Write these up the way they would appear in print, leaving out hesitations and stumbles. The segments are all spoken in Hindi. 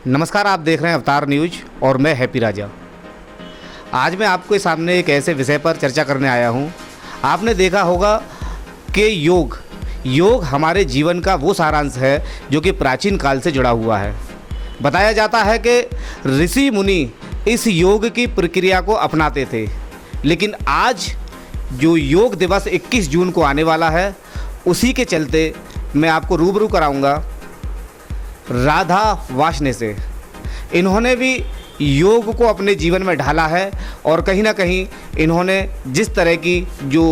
नमस्कार, आप देख रहे हैं अवतार न्यूज और मैं हैप्पी राजा। आज मैं आपके सामने एक ऐसे विषय पर चर्चा करने आया हूं। आपने देखा होगा कि योग हमारे जीवन का वो सारांश है जो कि प्राचीन काल से जुड़ा हुआ है। बताया जाता है कि ऋषि मुनि इस योग की प्रक्रिया को अपनाते थे, लेकिन आज जो योग दिवस 21 जून को आने वाला है, उसी के चलते मैं आपको रूबरू कराऊंगा राधा वासने से। इन्होंने भी योग को अपने जीवन में ढाला है और कहीं ना कहीं इन्होंने जिस तरह की जो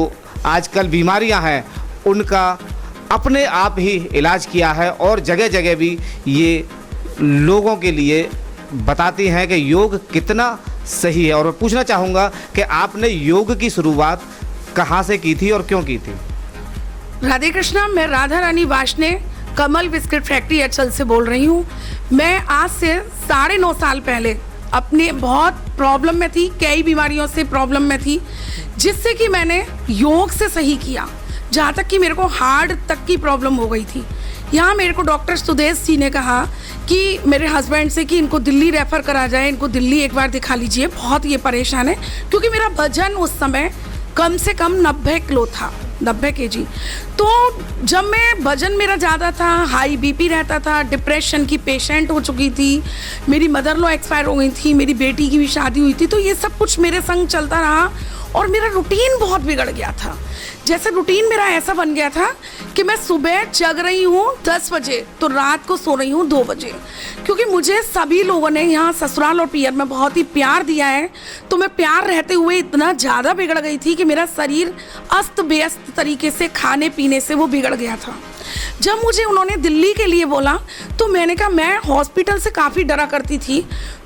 आजकल बीमारियां हैं उनका अपने आप ही इलाज किया है और जगह जगह भी ये लोगों के लिए बताती हैं कि योग कितना सही है। और मैं पूछना चाहूँगा कि आपने योग की शुरुआत कहाँ से की थी और क्यों की थी? राधे कृष्णा, मैं राधा रानी वासने कमल बिस्किट फैक्ट्री एचएल से बोल रही हूँ। मैं आज से 9.5 साल पहले अपने बहुत प्रॉब्लम में थी, कई बीमारियों से प्रॉब्लम में थी, जिससे कि मैंने योग से सही किया। जहाँ तक कि मेरे को हार्ट तक की प्रॉब्लम हो गई थी। यहाँ मेरे को डॉक्टर सुदेश जी ने कहा कि मेरे हस्बैंड से कि इनको दिल्ली रेफ़र करा जाए, इनको दिल्ली एक बार दिखा लीजिए, बहुत ये परेशान है। क्योंकि मेरा वजन उस समय कम से कम 90 किलो था, 90 kg। तो जब मैं वजन मेरा ज़्यादा था, हाई बीपी रहता था, डिप्रेशन की पेशेंट हो चुकी थी, मेरी मदर लो एक्सपायर हो गई थी, मेरी बेटी की भी शादी हुई थी, तो ये सब कुछ मेरे संग चलता रहा और मेरा रूटीन बहुत बिगड़ गया था। जैसे रूटीन मेरा ऐसा बन गया था कि मैं सुबह जग रही हूँ 10 बजे तो रात को सो रही हूँ 2 बजे, क्योंकि मुझे सभी लोगों ने यहाँ ससुराल और पियर में बहुत ही प्यार दिया है। तो मैं प्यार रहते हुए इतना ज़्यादा बिगड़ गई थी कि मेरा शरीर अस्त व्यस्त तरीके से खाने पीने से वो बिगड़ गया था। जब मुझे उन्होंने दिल्ली के लिए बोला तो मैंने कहा, मैं हॉस्पिटल से काफ़ी डरा करती थी,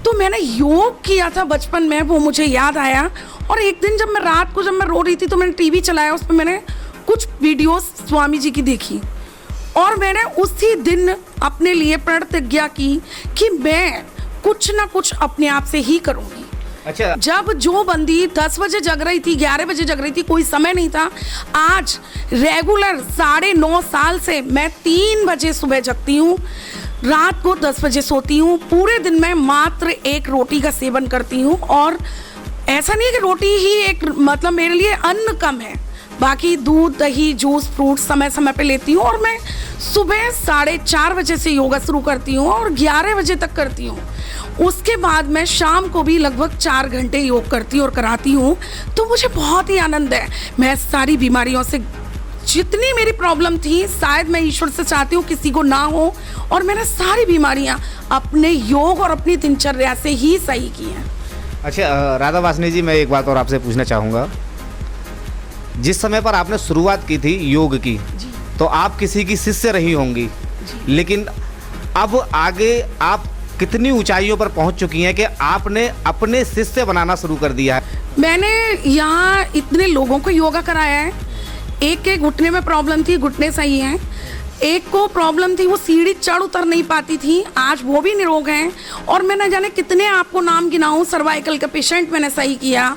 तो मैंने योग किया था बचपन में, वो मुझे याद आया। और एक दिन जब मैं रात को रो रही थी तो मैंने टीवी चलाया, उस पर मैंने कुछ वीडियोस स्वामी जी की देखी और मैंने उसी दिन अपने लिए प्रतिज्ञा की कि मैं कुछ ना कुछ अपने आप से ही करूँगी। अच्छा, जब जो बंदी 10 बजे जग रही थी, 11 बजे जग रही थी, कोई समय नहीं था, आज रेगुलर 9.5 साल से मैं 3 बजे सुबह जगती हूँ, रात को 10 बजे सोती हूँ। पूरे दिन में मात्र 1 रोटी का सेवन करती हूँ और ऐसा नहीं है कि रोटी ही एक मतलब मेरे लिए अन्न कम है, बाकी दूध दही जूस फ्रूट समय समय पे लेती हूँ। और मैं सुबह 4:30 बजे से योगा शुरू करती हूँ और 11 बजे तक करती हूँ। उसके बाद मैं शाम को भी लगभग 4 घंटे योग करती हूँ और कराती हूँ। तो मुझे बहुत ही आनंद है। मैं सारी बीमारियों से, जितनी मेरी प्रॉब्लम थी, शायद मैं ईश्वर से चाहती हूँ किसी को ना हो, और मैंने सारी बीमारियाँ अपने योग और अपनी दिनचर्या से ही सही की हैं। अच्छा राधा वासने जी, मैं एक बात और आपसे पूछना चाहूँगा। जिस समय पर आपने शुरुआत की थी योग की, तो आप किसी की शिष्य रही होंगी, लेकिन अब आगे आप कितनी ऊंचाइयों पर पहुंच चुकी हैं कि आपने अपने शिष्य बनाना शुरू कर दिया है? मैंने यहाँ इतने लोगों को योगा कराया है। एक के घुटने में प्रॉब्लम थी, घुटने सही हैं। एक को प्रॉब्लम थी, वो सीढ़ी चढ़ उतर नहीं पाती थी, आज वो भी निरोग हैं। और मैं न जाने कितने आपको नाम गिनाऊं, सर्वाइकल का पेशेंट मैंने सही किया,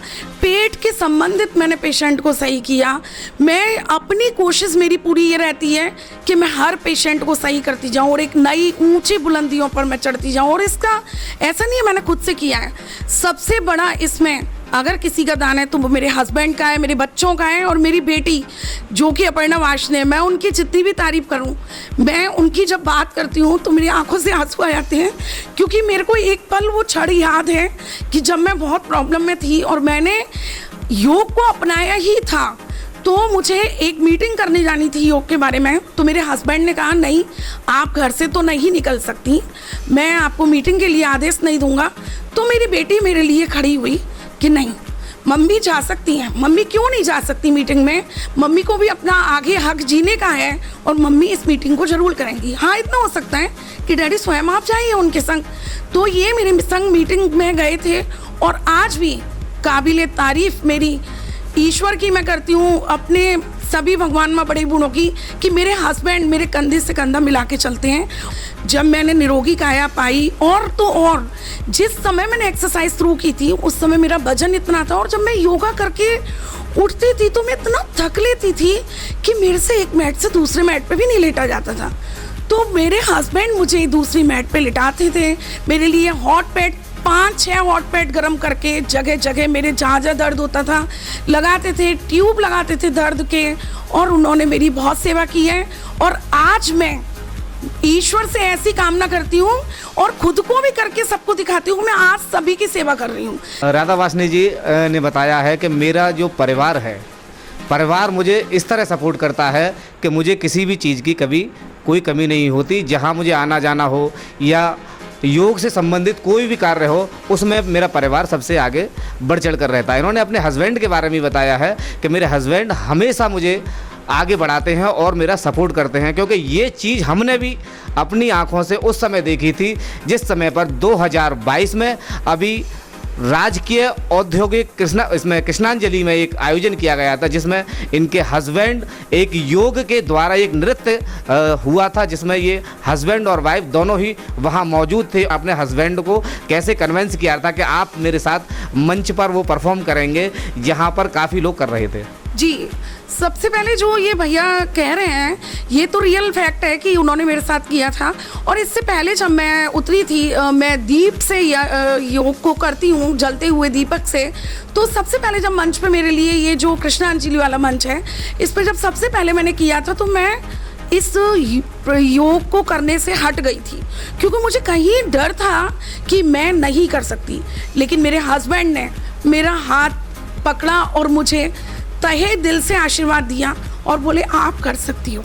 पेट के संबंधित मैंने पेशेंट को सही किया। मैं अपनी कोशिश मेरी पूरी ये रहती है कि मैं हर पेशेंट को सही करती जाऊं और एक नई ऊंची बुलंदियों पर मैं चढ़ती जाऊं। और इसका ऐसा नहीं है मैंने खुद से किया है, सबसे बड़ा इसमें अगर किसी का दान है तो वो मेरे हस्बैंड का है, मेरे बच्चों का है और मेरी बेटी जो कि अपर्णा वासने। मैं उनकी जितनी भी तारीफ़ करूं, मैं उनकी जब बात करती हूं तो मेरी आंखों से आंसू आ जाते हैं, क्योंकि मेरे को एक पल वो क्षण याद है कि जब मैं बहुत प्रॉब्लम में थी और मैंने योग को अपनाया ही था। तो मुझे एक मीटिंग करने जानी थी योग के बारे में, तो मेरे हस्बैंड ने कहा, नहीं आप घर से तो नहीं निकल सकती, मैं आपको मीटिंग के लिए आदेश नहीं दूंगा। तो मेरी बेटी मेरे लिए खड़ी हुई कि नहीं मम्मी जा सकती हैं। मम्मी क्यों नहीं जा सकती मीटिंग में? मम्मी को भी अपना आगे हक जीने का है और मम्मी इस मीटिंग को जरूर करेंगी। हाँ, इतना हो सकता है कि डैडी स्वयं आप जाइए उनके संग। तो ये मेरे संग मीटिंग में गए थे और आज भी काबिले तारीफ मेरी ईश्वर की मैं करती हूँ, अपने सभी भगवान में बड़े गुणों की, कि मेरे हस्बैंड मेरे कंधे से कंधा मिला के चलते हैं। जब मैंने निरोगी काया पाई और तो और जिस समय मैंने एक्सरसाइज शुरू की थी उस समय मेरा वजन इतना था, और जब मैं योगा करके उठती थी तो मैं इतना थक लेती थी कि मेरे से एक मैट से दूसरे मैट पे भी नहीं लेटा जाता था। तो मेरे हस्बैंड मुझे दूसरी मैट पे लिटाते थे, मेरे लिए हॉट पैड 5-6 हॉट पैड गर्म करके जगह जगह मेरे जहाँ जहाँ दर्द होता था लगाते थे, ट्यूब लगाते थे दर्द के, और उन्होंने मेरी बहुत सेवा की है। और आज मैं ईश्वर से ऐसी कामना करती हूँ और खुद को भी करके सबको दिखाती हूँ, मैं आज सभी की सेवा कर रही हूँ। राधा वासनी जी ने बताया है कि मेरा जो परिवार है, परिवार मुझे इस तरह सपोर्ट करता है कि मुझे किसी भी चीज़ की कभी कोई कमी नहीं होती। जहाँ मुझे आना जाना हो या योग से संबंधित कोई भी कार्य हो, उसमें मेरा परिवार सबसे आगे बढ़ चढ़ कर रहता है। इन्होंने अपने हस्बैंड के बारे में बताया है कि मेरे हस्बैंड हमेशा मुझे आगे बढ़ाते हैं और मेरा सपोर्ट करते हैं, क्योंकि ये चीज़ हमने भी अपनी आंखों से उस समय देखी थी जिस समय पर 2022 में अभी राजकीय औद्योगिक कृष्णांजलि में एक आयोजन किया गया था, जिसमें इनके हस्बैंड एक योग के द्वारा एक नृत्य हुआ था, जिसमें ये हस्बैंड और वाइफ दोनों ही वहाँ मौजूद थे। अपने हस्बैंड को कैसे कन्विंस किया था कि आप मेरे साथ मंच पर वो परफॉर्म करेंगे, जहाँ पर काफ़ी लोग कर रहे थे। जी, सबसे पहले जो ये भैया कह रहे हैं ये तो रियल फैक्ट है कि उन्होंने मेरे साथ किया था। और इससे पहले जब मैं उतरी थी, मैं दीप से योग को करती हूँ, जलते हुए दीपक से, तो सबसे पहले जब मंच पे मेरे लिए ये जो कृष्णांजलि वाला मंच है, इस पर जब सबसे पहले मैंने किया था तो मैं इस योग को करने से हट गई थी, क्योंकि मुझे कहीं डर था कि मैं नहीं कर सकती। लेकिन मेरे हस्बैंड ने मेरा हाथ पकड़ा और मुझे तहे दिल से आशीर्वाद दिया और बोले आप कर सकती हो।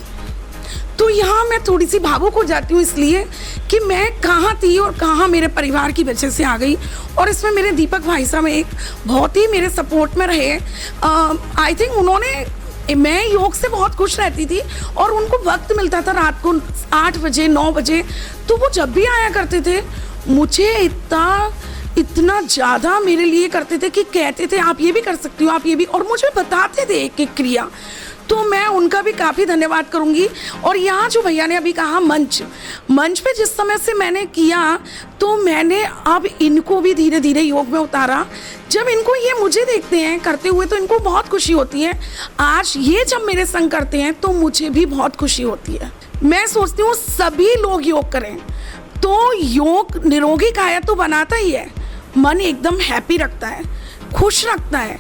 तो यहाँ मैं थोड़ी सी भावुक हो जाती हूँ, इसलिए कि मैं कहाँ थी और कहाँ मेरे परिवार की वजह से आ गई। और इसमें मेरे दीपक भाई साहब एक बहुत ही मेरे सपोर्ट में रहे। आई थिंक उन्होंने, मैं योग से बहुत खुश रहती थी और उनको वक्त मिलता था रात को 8 बजे 9 बजे, तो वो जब भी आया करते थे मुझे इतना ज़्यादा मेरे लिए करते थे कि कहते थे आप ये भी कर सकती हो, आप ये भी, और मुझे बताते थे एक एक क्रिया। तो मैं उनका भी काफ़ी धन्यवाद करूँगी। और यहाँ जो भैया ने अभी कहा मंच पे जिस समय से मैंने किया, तो मैंने अब इनको भी धीरे धीरे योग में उतारा। जब इनको ये मुझे देखते हैं करते हुए तो इनको बहुत खुशी होती है। आज ये जब मेरे संग करते हैं तो मुझे भी बहुत खुशी होती है। मैं सोचती हूँ सभी लोग योग करें, तो योग निरोगी काया तो बनाता ही है, मन एकदम हैप्पी रखता है, खुश रखता है।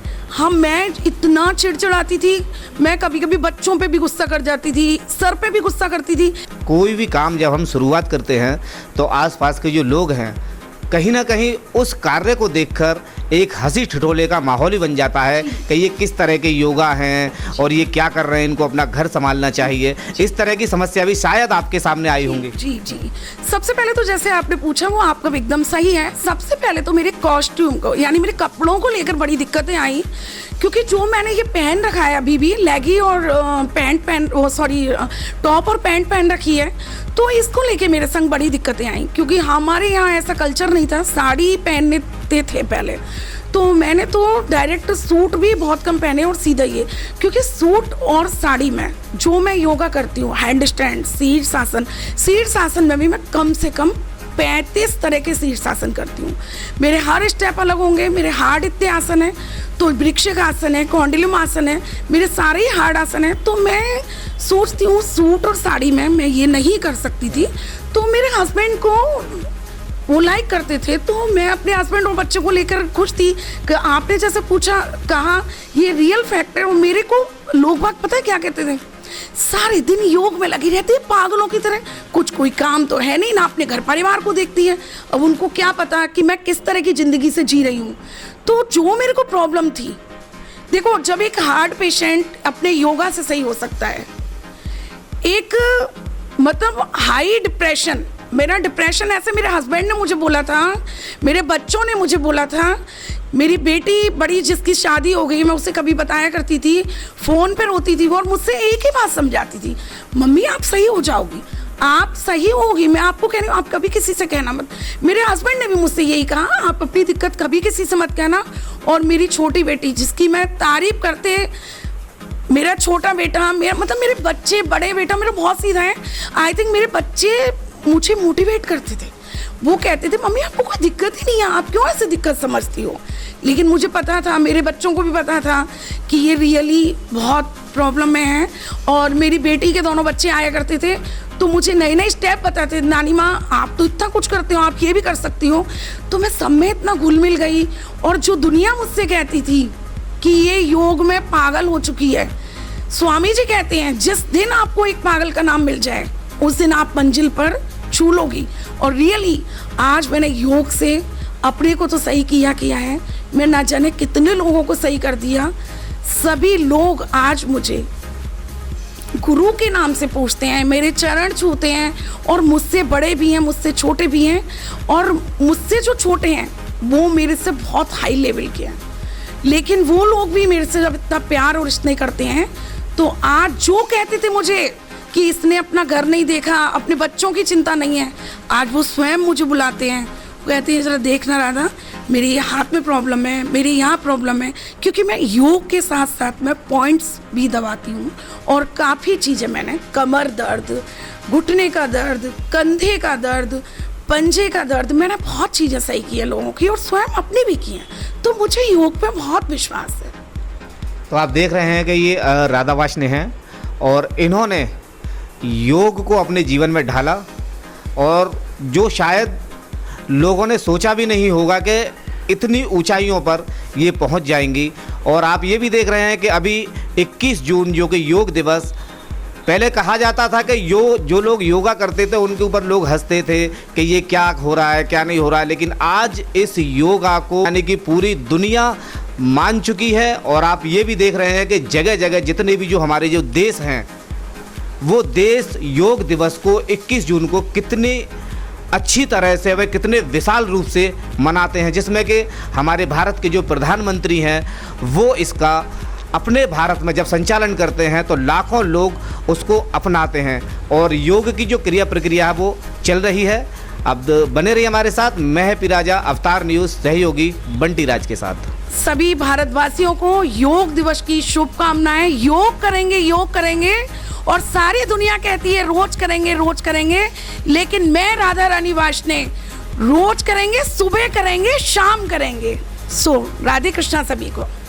मैं इतना चिड़चिड़ाती थी, मैं कभी कभी बच्चों पे भी गुस्सा कर जाती थी, सर पे भी गुस्सा करती थी। कोई भी काम जब हम शुरुआत करते हैं तो आसपास के जो लोग हैं कहीं ना कहीं उस कार्य को देखकर एक हंसी ठिठोले का माहौल ही बन जाता है कि ये किस तरह के योगा हैं और ये क्या कर रहे हैं, इनको अपना घर संभालना चाहिए। इस तरह की समस्या भी शायद आपके सामने आई होंगी। जी, सबसे पहले तो जैसे आपने पूछा वो आपका एकदम सही है। सबसे पहले तो मेरे कॉस्ट्यूम को, यानी मेरे कपड़ों को लेकर बड़ी दिक्कतें आई, क्योंकि जो मैंने ये पहन रखा है अभी भी लेगी और टॉप और पैंट पहन रखी है, तो इसको लेके मेरे संग बड़ी दिक्कतें आई, क्योंकि हमारे यहाँ ऐसा कल्चर नहीं था, साड़ी पहनते थे पहले। तो मैंने तो डायरेक्ट सूट भी बहुत कम पहने और सीधा ये, क्योंकि सूट और साड़ी में जो मैं योगा करती हूँ, हैंड स्टैंड, शीर्षासन में भी मैं कम से कम 35 तरह के शीर्षासन करती हूँ। मेरे हर स्टेप अलग होंगे, मेरे हार्ड इतने आसन हैं, तो वृक्षक आसन है, कौंडिल्यम आसन है, मेरे सारे ही हार्ड आसन हैं। तो मैं सोचती हूँ सूट और साड़ी में मैं ये नहीं कर सकती थी। तो मेरे हस्बैंड को वो लाइक करते थे, तो मैं अपने हस्बैंड और बच्चों को लेकर खुश थी कि आपने जैसे कहा ये रियल फैक्ट है। और मेरे को लोग बाग पता है क्या कहते थे, सारे दिन योग में लगी रहती है पागलों की तरह, कोई काम तो है नहीं ना, अपने घर परिवार को देखती है। अब उनको क्या पता कि मैं किस तरह की ज़िंदगी से जी रही हूँ। तो जो मेरे को प्रॉब्लम थी, देखो जब एक हार्ट पेशेंट अपने योगा से सही हो सकता है, एक मतलब हाई डिप्रेशन, मेरा डिप्रेशन ऐसे मेरे हस्बैंड ने मुझे बोला था, मेरे बच्चों ने मुझे बोला था, मेरी बेटी बड़ी जिसकी शादी हो गई, मैं उसे कभी बताया करती थी, फ़ोन पर रोती थी और मुझसे एक ही बात समझाती थी, मम्मी आप सही हो जाओगी, आप सही होगी, मैं आपको कह रही हूँ, आप कभी किसी से कहना मत। मेरे हस्बैंड ने भी मुझसे यही कहा, आप अपनी दिक्कत कभी किसी से मत कहना। और मेरी छोटी बेटी जिसकी मैं तारीफ करते, मेरा छोटा बेटा, मेरे बच्चे, बड़े बेटा मेरा बहुत सीधा है। आई थिंक मेरे बच्चे मुझे मोटिवेट करते थे, वो कहते थे मम्मी आपको कोई दिक्कत ही नहीं है, आप क्यों ऐसे दिक्कत समझती हो। लेकिन मुझे पता था, मेरे बच्चों को भी पता था कि ये रियली बहुत प्रॉब्लम में है। और मेरी बेटी के दोनों बच्चे आया करते थे, तो मुझे नए नए स्टेप बताते थे, नानी माँ आप तो इतना कुछ करते हो, आप ये भी कर सकती हो। तो मैं सब में इतना घुल मिल गई। और जो दुनिया मुझसे कहती थी कि ये योग में पागल हो चुकी है, स्वामी जी कहते हैं जिस दिन आपको एक पागल का नाम मिल जाए उस दिन आप मंजिल पर छू लोगी। और रियली आज मैंने योग से अपने को तो सही किया है, मैं ना जाने कितने लोगों को सही कर दिया। सभी लोग आज मुझे गुरु के नाम से पूछते हैं, मेरे चरण छूते हैं, और मुझसे बड़े भी हैं, मुझसे छोटे भी हैं, और मुझसे जो छोटे हैं वो मेरे से बहुत हाई लेवल के हैं। लेकिन वो लोग भी मेरे से जब इतना प्यार और स्नेह करते हैं, तो आज जो कहते थे मुझे कि इसने अपना घर नहीं देखा, अपने बच्चों की चिंता नहीं है, आज वो स्वयं मुझे बुलाते हैं, वो कहते हैं जरा देखना राधा, मेरे ये हाथ में प्रॉब्लम है, मेरे यहाँ प्रॉब्लम है। क्योंकि मैं योग के साथ साथ मैं पॉइंट्स भी दबाती हूँ, और काफ़ी चीज़ें मैंने, कमर दर्द, घुटने का दर्द, कंधे का दर्द, पंजे का दर्द, मैंने बहुत चीज़ें सही की है लोगों की, और स्वयं अपनी भी की हैं। तो मुझे योग पे बहुत विश्वास है। तो आप देख रहे हैं कि ये राधा वाशने हैं, और इन्होंने योग को अपने जीवन में ढाला, और जो शायद लोगों ने सोचा भी नहीं होगा कि इतनी ऊंचाइयों पर ये पहुंच जाएंगी। और आप ये भी देख रहे हैं कि अभी 21 जून जो कि योग दिवस, पहले कहा जाता था कि जो लोग योगा करते थे उनके ऊपर लोग हंसते थे कि ये क्या हो रहा है, क्या नहीं हो रहा है, लेकिन आज इस योगा को यानी कि पूरी दुनिया मान चुकी है। और आप ये भी देख रहे हैं कि जगह जगह जितने भी जो हमारे जो देश हैं, वो देश योग दिवस को 21 जून को कितनी अच्छी तरह से, वह कितने विशाल रूप से मनाते हैं, जिसमें कि हमारे भारत के जो प्रधानमंत्री हैं वो इसका अपने भारत में जब संचालन करते हैं तो लाखों लोग उसको अपनाते हैं। और योग की जो क्रिया प्रक्रिया है वो चल रही है। अब बने रहिए हमारे साथ। मैं हैप्पी राजा, अवतार न्यूज़, सहयोगी बंटी राज के साथ। सभी भारतवासियों को योग दिवस की शुभकामनाएं। योग करेंगे, योग करेंगे, और सारी दुनिया कहती है रोज करेंगे, रोज करेंगे, लेकिन मैं राधा रानी वाशने रोज करेंगे, सुबह करेंगे, शाम करेंगे। सो राधे कृष्णा सभी को।